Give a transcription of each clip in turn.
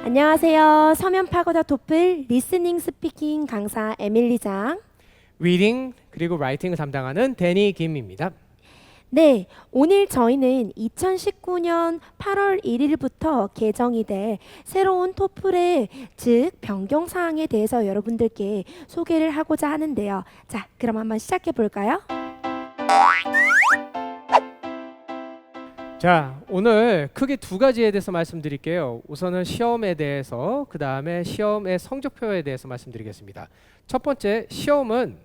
안녕하세요. 서면 파고다 토플 리스닝 스피킹 강사 에밀리장. 리딩 그리고 라이팅을 담당하는 데니 김입니다. 네, 오늘 저희는 2019년 8월 1일부터 개정이 될 새로운 토플의 즉 변경 사항에 대해서 여러분들께 소개를 하고자 하는데요. 자, 그럼 한번 시작해 볼까요? 자, 오늘 크게 두 가지에 대해서 말씀드릴게요. 우선은 시험에 대해서, 그 다음에 시험의 성적표에 대해서 말씀드리겠습니다. 첫 번째, 시험은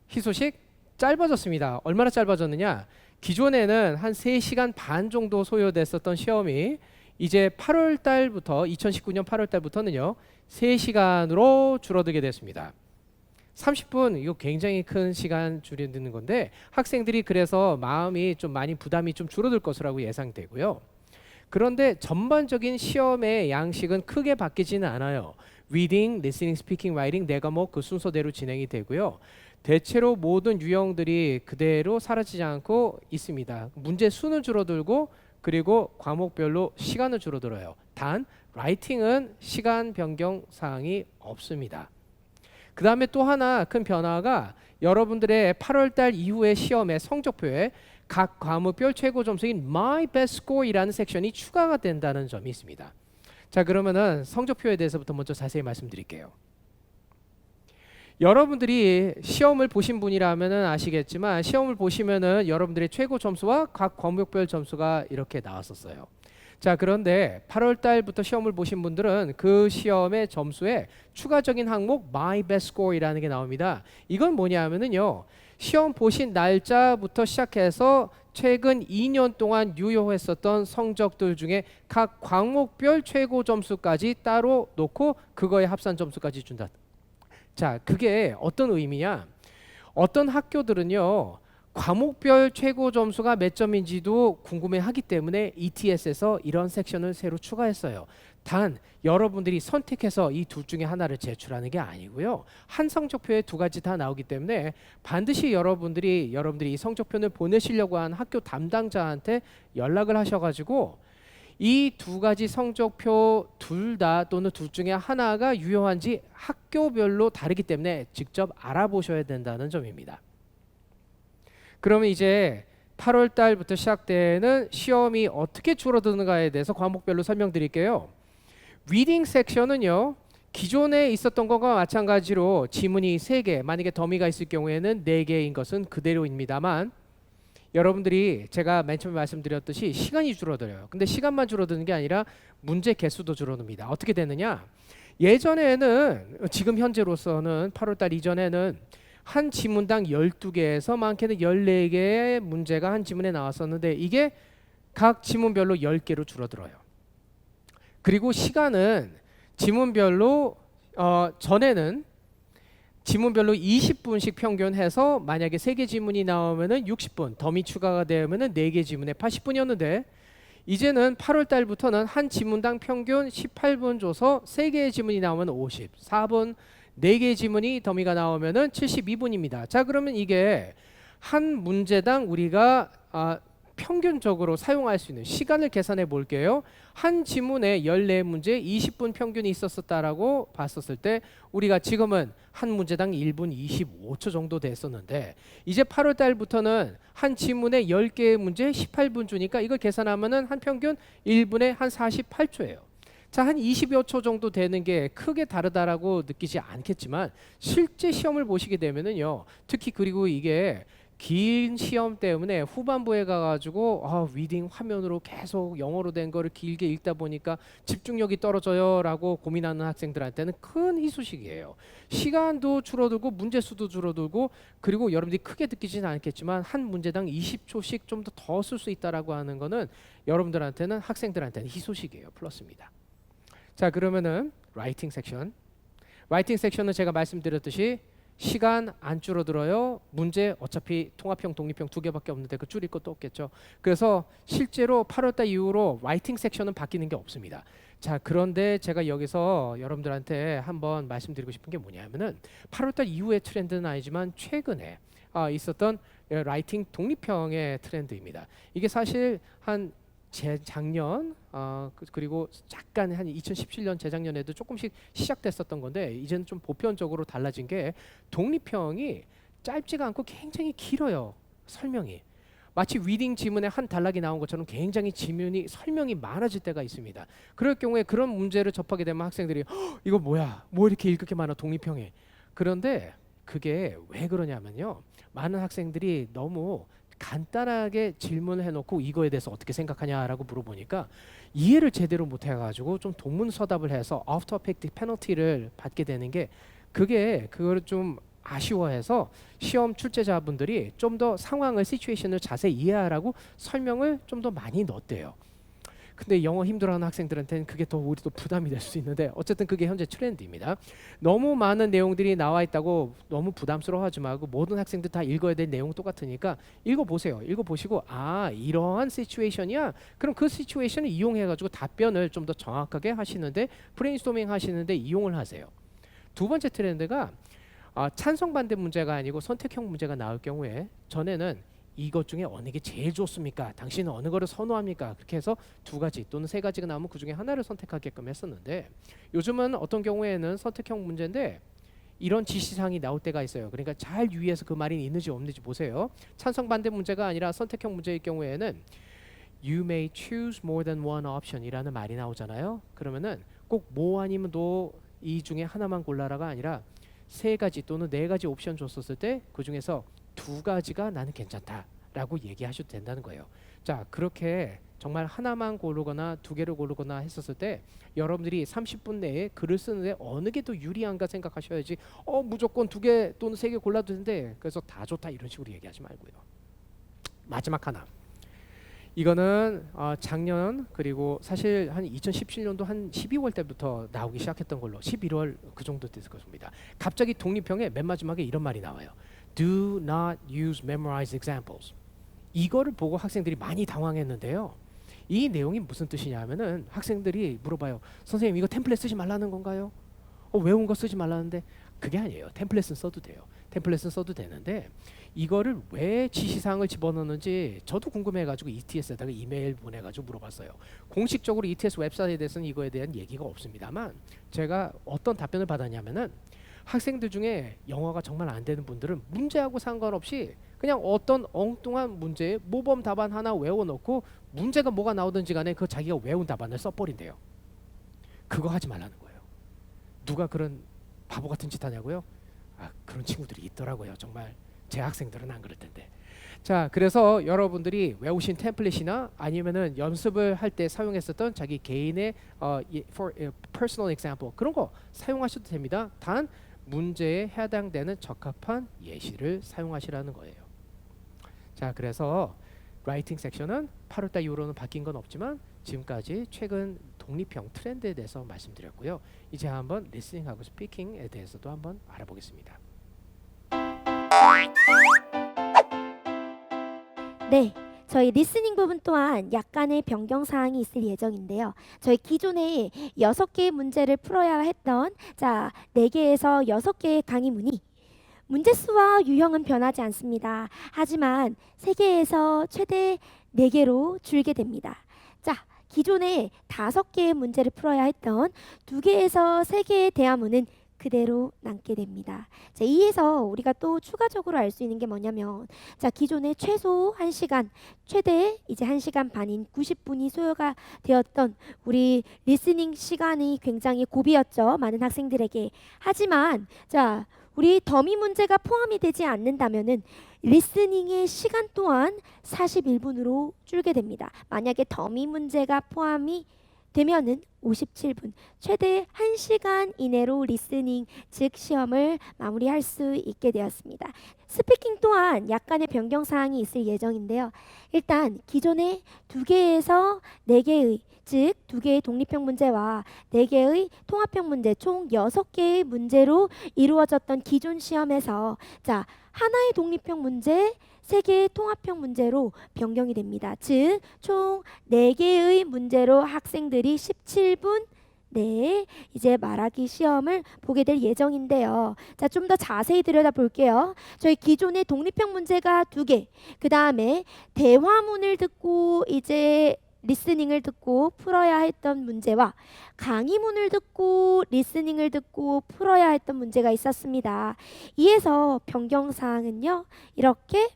희소식 짧아졌습니다. 얼마나 짧아졌느냐? 기존에는 한 3시간 반 정도 소요됐었던 시험이 이제 8월 달부터 2019년 8월 달부터는요 3시간으로 줄어들게 됐습니다. 30분 이거 굉장히 큰 시간 줄어드는 건데 학생들이 그래서 마음이 좀 많이 부담이 좀 줄어들 것이라고 예상되고요. 그런데 전반적인 시험의 양식은 크게 바뀌지는 않아요. Reading, Listening, Speaking, Writing 네 과목 그 순서대로 진행이 되고요. 대체로 모든 유형들이 그대로 사라지지 않고 있습니다. 문제 수는 줄어들고 그리고 과목별로 시간은 줄어들어요. 단 라이팅은 시간 변경 사항이 없습니다. 그 다음에 또 하나 큰 변화가 여러분들의 8월달 이후의 시험의 성적표에 각 과목별 최고 점수인 My Best Score이라는 섹션이 추가가 된다는 점이 있습니다. 자, 그러면은 성적표에 대해서부터 먼저 자세히 말씀드릴게요. 여러분들이 시험을 보신 분이라면은 아시겠지만 시험을 보시면은 여러분들의 최고 점수와 각 과목별 점수가 이렇게 나왔었어요. 자, 그런데 8월 달부터 시험을 보신 분들은 그 시험의 점수에 추가적인 항목 My Best Score이라는 게 나옵니다. 이건 뭐냐면은요. 시험 보신 날짜부터 시작해서 최근 2년 동안 유효했었던 성적들 중에 각 과목별 최고 점수까지 따로 놓고 그거에 합산 점수까지 준다. 자, 그게 어떤 의미냐? 어떤 학교들은요. 과목별 최고 점수가 몇 점인지도 궁금해하기 때문에 ETS에서 이런 섹션을 새로 추가했어요. 단 여러분들이 선택해서 이 둘 중에 하나를 제출하는 게 아니고요. 한 성적표에 두 가지 다 나오기 때문에 반드시 여러분들이 이 성적표를 보내시려고 한 학교 담당자한테 연락을 하셔가지고 이 두 가지 성적표 둘 다 또는 둘 중에 하나가 유효한지 학교별로 다르기 때문에 직접 알아보셔야 된다는 점입니다. 그러면 이제 8월 달부터 시작되는 시험이 어떻게 줄어드는가에 대해서 과목별로 설명드릴게요. 리딩 섹션은요. 기존에 있었던 것과 마찬가지로 지문이 3개, 만약에 더미가 있을 경우에는 4개인 것은 그대로입니다만 여러분들이 제가 맨 처음에 말씀드렸듯이 시간이 줄어들어요. 근데 시간만 줄어드는 게 아니라 문제 개수도 줄어듭니다. 어떻게 되느냐? 예전에는 지금 현재로서는 8월 달 이전에는 한 지문당 12개에서 많게는 14개의 문제가 한 지문에 나왔었는데 이게 각 지문별로 10개로 줄어들어요. 그리고 시간은 지문별로 전에는 지문별로 20분씩 평균해서 만약에 3개 지문이 나오면은 60분, 더미 추가가 되면은 4개 지문에 80분이었는데 이제는 8월 달부터는 한 지문당 평균 18분 줘서 3개의 지문이 나오면 54분, 4개의 지문이 더미가 나오면은 72분입니다. 자, 그러면 이게 한 문제당 우리가 평균적으로 사용할 수 있는 시간을 계산해 볼게요. 한 지문에 14문제 20분 평균이 있었다라고 봤었을 때 우리가 지금은 한 문제당 1분 25초 정도 됐었는데 이제 8월 달부터는 한 지문에 10개의 문제 18분 주니까 이걸 계산하면은 한 평균 1분에 한 48초예요. 자, 한 20여 초 정도 되는 게 크게 다르다라고 느끼지 않겠지만 실제 시험을 보시게 되면은요. 특히 그리고 이게 긴 시험 때문에 후반부에 가가지고 리딩 화면으로 계속 영어로 된 거를 길게 읽다 보니까 집중력이 떨어져요 라고 고민하는 학생들한테는 큰 희소식이에요. 시간도 줄어들고 문제 수도 줄어들고 그리고 여러분들이 크게 느끼지는 않겠지만 한 문제당 20초씩 좀 더 쓸 수 있다라고 하는 거는 여러분들한테는 학생들한테는 희소식이에요. 플러스입니다. 자, 그러면은 라이팅 섹션은 제가 말씀드렸듯이 시간 안 줄어들어요. 문제 어차피 통합형, 독립형 2개밖에 없는데 그 줄일 것도 없겠죠. 그래서 실제로 8월달 이후로 라이팅 섹션은 바뀌는 게 없습니다. 자, 그런데 제가 여기서 여러분들한테 한번 말씀드리고 싶은 게 뭐냐면은 8월달 이후의 트렌드는 아니지만 최근에 있었던 라이팅 독립형의 트렌드입니다. 이게 사실 한 작년 그리고 약간 한 2017년 재작년에도 조금씩 시작됐었던 건데 이제는 좀 보편적으로 달라진 게 독립형이 짧지가 않고 굉장히 길어요. 설명이. 마치 리딩 지문에 한 단락이 나온 것처럼 굉장히 지문이 설명이 많아질 때가 있습니다. 그럴 경우에 그런 문제를 접하게 되면 학생들이 이거 뭐야? 뭐 이렇게 읽을 게 많아 독립형이. 그런데 그게 왜 그러냐면요. 많은 학생들이 너무 간단하게 질문을 해놓고 이거에 대해서 어떻게 생각하냐라고 물어보니까 이해를 제대로 못해가지고 좀 동문서답을 해서 off topic 페널티를 받게 되는 게 그게 그거를 좀 아쉬워해서 시험 출제자분들이 좀 더 상황을 시츄에이션을 자세히 이해하라고 설명을 좀 더 많이 넣었대요. 근데 영어 힘들어하는 학생들한테는 그게 더 우리도 부담이 될 수 있는데 어쨌든 그게 현재 트렌드입니다. 너무 많은 내용들이 나와 있다고 너무 부담스러워하지 말고 모든 학생들 다 읽어야 될 내용 똑같으니까 읽어보세요. 읽어보시고 아 이러한 시츄에이션이야. 그럼 그 시츄에이션을 이용해가지고 답변을 좀 더 정확하게 하시는데 브레인스토밍 하시는데 이용을 하세요. 두 번째 트렌드가 찬성 반대 문제가 아니고 선택형 문제가 나올 경우에 전에는 이것 중에 어느 게 제일 좋습니까? 당신은 어느 거를 선호합니까? 그렇게 해서 두 가지 또는 세 가지가 나오면 그 중에 하나를 선택하게끔 했었는데 요즘은 어떤 경우에는 선택형 문제인데 이런 지시사항이 나올 때가 있어요. 그러니까 잘 유의해서 그 말이 있는지 없는지 보세요. 찬성 반대 문제가 아니라 선택형 문제일 경우에는 You may choose more than one option이라는 말이 나오잖아요. 그러면은 꼭 뭐 아니면 도 이 중에 하나만 골라라가 아니라 세 가지 또는 네 가지 옵션 줬었을 때 그 중에서 두 가지가 나는 괜찮다라고 얘기하셔도 된다는 거예요. 자, 그렇게 정말 하나만 고르거나 두 개를 고르거나 했었을 때 여러분들이 30분 내에 글을 쓰는데 어느 게 더 유리한가 생각하셔야지 무조건 두 개 또는 세 개 골라도 되는데 그래서 다 좋다 이런 식으로 얘기하지 말고요. 마지막 하나. 이거는 작년 그리고 사실 한 2017년도 한 12월 때부터 나오기 시작했던 걸로 11월 그 정도 됐을 것입니다. 갑자기 독립형의 맨 마지막에 이런 말이 나와요. Do not use memorized examples. 이거를 보고 학생들이 많이 당황했는데요. 이 내용이 무슨 뜻이냐면은 학생들이 물어봐요. 선생님 이거 템플릿 쓰지 말라는 건가요? 외운 거 쓰지 말라는데 그게 아니에요. 템플릿은 써도 돼요. 템플릿은 써도 되는데 이거를 왜 지시사항을 집어넣는지 저도 궁금해가지고 ETS에다가 이메일 보내가지고 물어봤어요. 공식적으로 ETS 웹사이트에 대해서는 이거에 대한 얘기가 없습니다만 제가 어떤 답변을 받았냐면은 학생들 중에 영어가 정말 안 되는 분들은 문제하고 상관없이 그냥 어떤 엉뚱한 문제에 모범 답안 하나 외워놓고 문제가 뭐가 나오든지 간에 그 자기가 외운 답안을 써버린대요. 그거 하지 말라는 거예요. 누가 그런 바보 같은 짓 하냐고요? 그런 친구들이 있더라고요. 정말 제 학생들은 안 그럴 텐데. 자, 그래서 여러분들이 외우신 템플릿이나 아니면은 연습을 할 때 사용했었던 자기 개인의 for personal example 그런 거 사용하셔도 됩니다. 단 문제에 해당되는 적합한 예시를 사용하시라는 거예요. 자, 그래서 라이팅 섹션은 8월달 이후로는 바뀐 건 없지만 지금까지 최근 독립형 트렌드에 대해서 말씀드렸고요. 이제 한번 리스닝하고 스피킹에 대해서도 한번 알아보겠습니다. 네, 저희 리스닝 부분 또한 약간의 변경 사항이 있을 예정인데요. 저희 기존에 6개의 문제를 풀어야 했던 4개에서 6개의 강의문이 문제 수와 유형은 변하지 않습니다. 하지만 3개에서 최대 4개로 줄게 됩니다. 자, 기존에 5개의 문제를 풀어야 했던 2개에서 3개의 대화문은 그대로 남게 됩니다. 자, 이에서 우리가 또 추가적으로 알 수 있는 게 뭐냐면 기존에 최소 1시간, 최대 이제 1시간 반인 90분이 소요가 되었던 우리 리스닝 시간이 굉장히 고비였죠. 많은 학생들에게. 하지만 우리 더미 문제가 포함이 되지 않는다면은 리스닝의 시간 또한 41분으로 줄게 됩니다. 만약에 더미 문제가 포함이 되면은 57분, 최대 1시간 이내로 리스닝, 즉 시험을 마무리할 수 있게 되었습니다. 스피킹 또한 약간의 변경 사항이 있을 예정인데요. 일단 기존에 2개에서 4개의 즉 2개의 독립형 문제와 4개의 통합형 문제 총 6개의 문제로 이루어졌던 기존 시험에서 하나의 독립형 문제 3개의 통합형 문제로 변경이 됩니다. 즉 총 4개의 문제로 학생들이 17분 내에 이제 말하기 시험을 보게 될 예정인데요. 좀 더 자세히 들여다볼게요. 저희 기존의 독립형 문제가 2개, 그 다음에 대화문을 듣고 이제 리스닝을 듣고 풀어야 했던 문제와 강의문을 듣고 리스닝을 듣고 풀어야 했던 문제가 있었습니다. 이에서 변경사항은요, 이렇게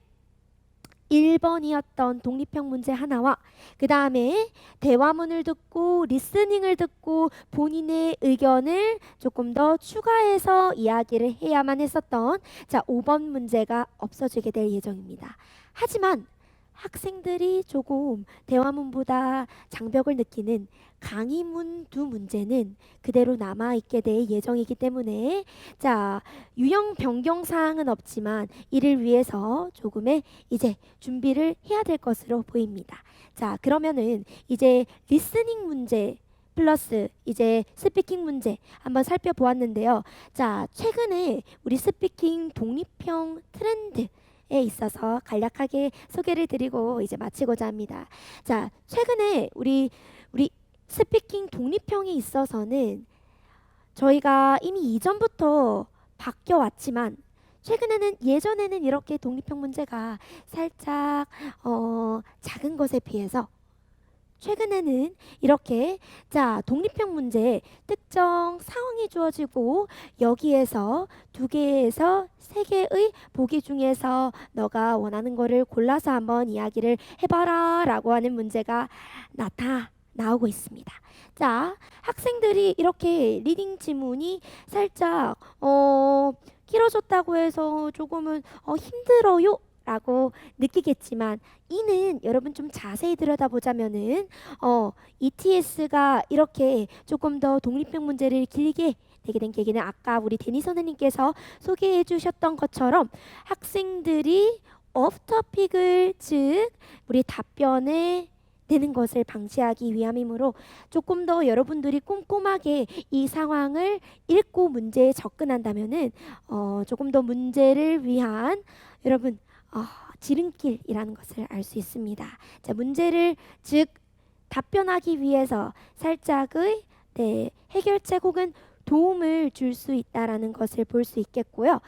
1번이었던 독립형 문제 하나와 그 다음에 대화문을 듣고 리스닝을 듣고 본인의 의견을 조금 더 추가해서 이야기를 해야만 했었던 5번 문제가 없어지게 될 예정입니다. 하지만 학생들이 조금 대화문보다 장벽을 느끼는 강의문 두 문제는 그대로 남아있게 될 예정이기 때문에 유형 변경 사항은 없지만 이를 위해서 조금의 이제 준비를 해야 될 것으로 보입니다. 그러면은 이제 리스닝 문제 플러스 이제 스피킹 문제 한번 살펴보았는데요. 최근에 우리 스피킹 독립형 트렌드 에 있어서 간략하게 소개를 드리고 이제 마치고자 합니다. 최근에 우리 스피킹 독립형에 있어서는 저희가 이미 이전부터 바뀌어 왔지만 최근에는 예전에는 이렇게 독립형 문제가 살짝 작은 것에 비해서 최근에는 이렇게 독립형 문제 특정 상황이 주어지고 여기에서 2개에서 3개의 보기 중에서 너가 원하는 거를 골라서 한번 이야기를 해봐라 라고 하는 문제가 나오고 있습니다. 학생들이 이렇게 리딩 지문이 살짝 길어졌다고 해서 조금은 힘들어요 라고 느끼겠지만 이는 여러분 좀 자세히 들여다보자면은 ETS가 이렇게 조금 더 독립형 문제를 길게 되게 된 계기는 아까 우리 데니 선생님께서 소개해 주셨던 것처럼 학생들이 오프토픽을 즉 우리 답변에 되는 것을 방지하기 위함이므로 조금 더 여러분들이 꼼꼼하게 이 상황을 읽고 문제에 접근한다면은 조금 더 문제를 위한 여러분 지름길이라는 것을 알 수 있습니다. 문제를 즉 답변하기 위해서 살짝의 해결책 혹은 도움을 줄 수 있다라는 것을 볼 수 있겠고요.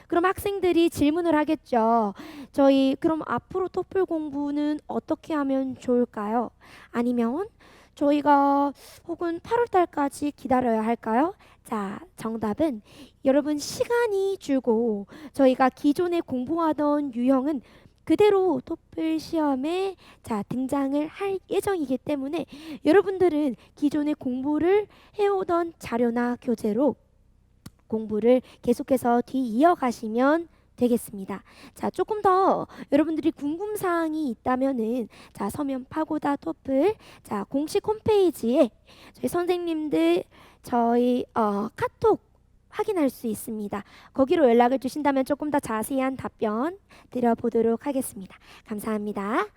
그럼 학생들이 질문을 하겠죠. 저희 그럼 앞으로 토플 공부는 어떻게 하면 좋을까요? 아니면 저희가 혹은 8월 달까지 기다려야 할까요? 정답은 여러분 시간이 줄고 저희가 기존에 공부하던 유형은 그대로 토플 시험에 등장을 할 예정이기 때문에 여러분들은 기존에 공부를 해오던 자료나 교재로 공부를 계속해서 이어가시면 되겠습니다. 조금 더 여러분들이 궁금사항이 있다면은 서면 파고다 토플 공식 홈페이지에 저희 선생님들 저희 카톡 확인할 수 있습니다. 거기로 연락을 주신다면 조금 더 자세한 답변 드려보도록 하겠습니다. 감사합니다.